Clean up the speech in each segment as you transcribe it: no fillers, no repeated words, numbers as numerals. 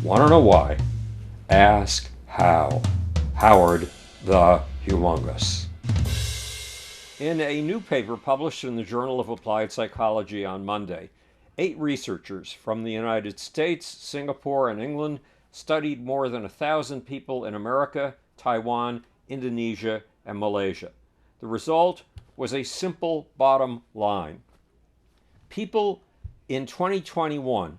Want to know why? Ask how. Howard the Humongous. In a new paper published in the Journal of Applied Psychology on Monday, 8 researchers from the United States, Singapore, and England studied more than 1,000 people in America, Taiwan, Indonesia, and Malaysia. The result was a simple bottom line. People in 2021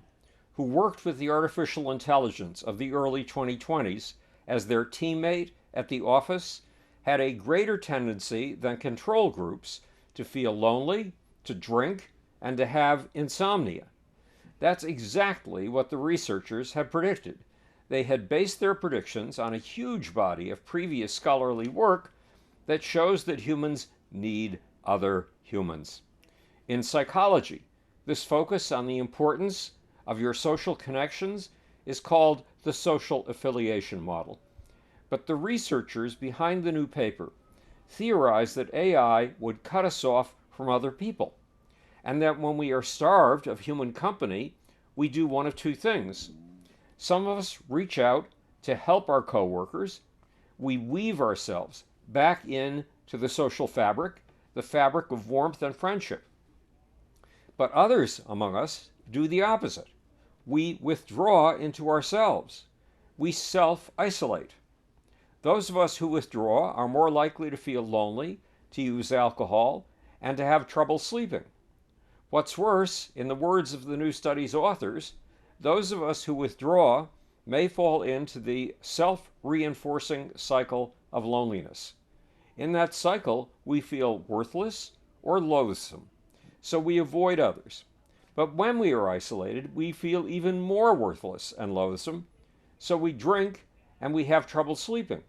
who worked with the artificial intelligence of the early 2020s as their teammate at the office had a greater tendency than control groups to feel lonely, to drink, and to have insomnia. That's exactly what the researchers had predicted. They had based their predictions on a huge body of previous scholarly work that shows that humans need other humans. In psychology, this focus on the importance of your social connections is called the social affiliation model. But the researchers behind the new paper theorized that AI would cut us off from other people, and that when we are starved of human company, we do one of two things. Some of us reach out to help our coworkers. We weave ourselves back into the social fabric, the fabric of warmth and friendship. But others among us do the opposite. We withdraw into ourselves. We self-isolate. Those of us who withdraw are more likely to feel lonely, to use alcohol, and to have trouble sleeping. What's worse, in the words of the new study's authors, those of us who withdraw may fall into the self-reinforcing cycle of loneliness. In that cycle, we feel worthless or loathsome, so we avoid others. But when we are isolated, we feel even more worthless and loathsome, so we drink and we have trouble sleeping.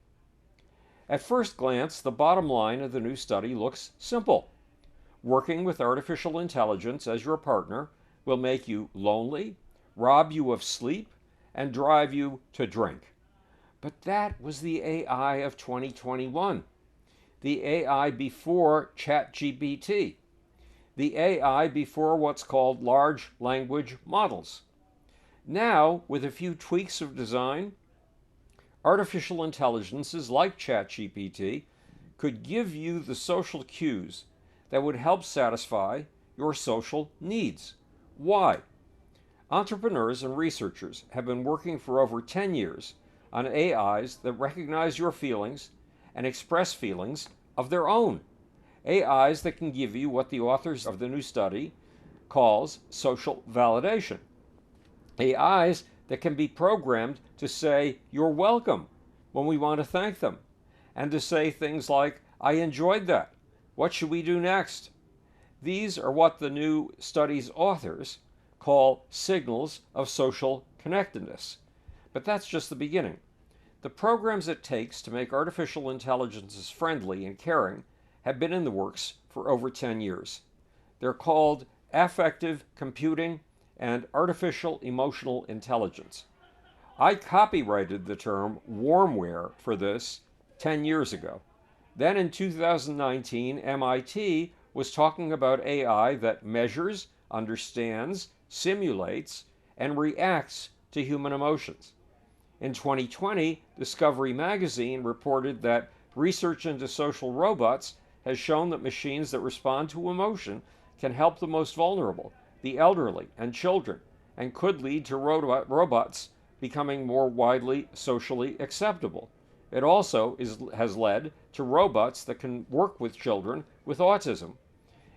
At first glance, the bottom line of the new study looks simple. Working with artificial intelligence as your partner will make you lonely, rob you of sleep, and drive you to drink. But that was the AI of 2021, the AI before ChatGPT, the AI before what's called large language models. Now, with a few tweaks of design, artificial intelligences like ChatGPT could give you the social cues that would help satisfy your social needs. Why? Entrepreneurs and researchers have been working for over 10 years on AIs that recognize your feelings and express feelings of their own. AIs that can give you what the authors of the new study calls social validation. AIs that can be programmed to say, "You're welcome," when we want to thank them, and to say things like, "I enjoyed that. What should we do next?" These are what the new study's authors call signals of social connectedness. But that's just the beginning. The programs it takes to make artificial intelligences friendly and caring have been in the works for over 10 years. They're called affective computing and artificial emotional intelligence. I copyrighted the term warmware for this 10 years ago. Then in 2019, MIT was talking about AI that measures, understands, simulates, and reacts to human emotions. In 2020, Discovery Magazine reported that research into social robots has shown that machines that respond to emotion can help the most vulnerable, the elderly, and children, and could lead to robots becoming more widely socially acceptable. It also has led to robots that can work with children with autism.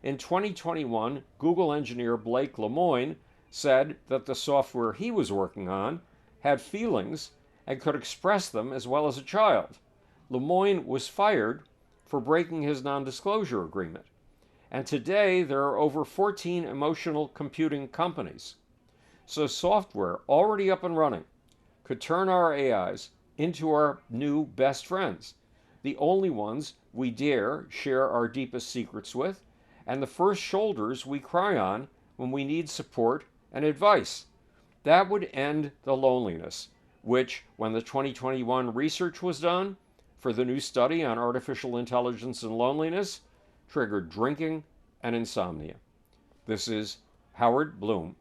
In 2021, Google engineer Blake Lemoine said that the software he was working on had feelings and could express them as well as a child. Lemoine was fired for breaking his non-disclosure agreement. And today, there are over 14 emotional computing companies. So software already up and running could turn our AIs into our new best friends, the only ones we dare share our deepest secrets with, and the first shoulders we cry on when we need support and advice. That would end the loneliness, which, when the 2021 research was done for the new study on artificial intelligence and loneliness, triggered drinking and insomnia. This is Howard Bloom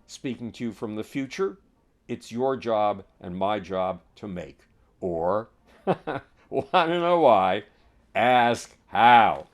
speaking to you from the future it's your job and my job to make. Or, want to know why? Ask how.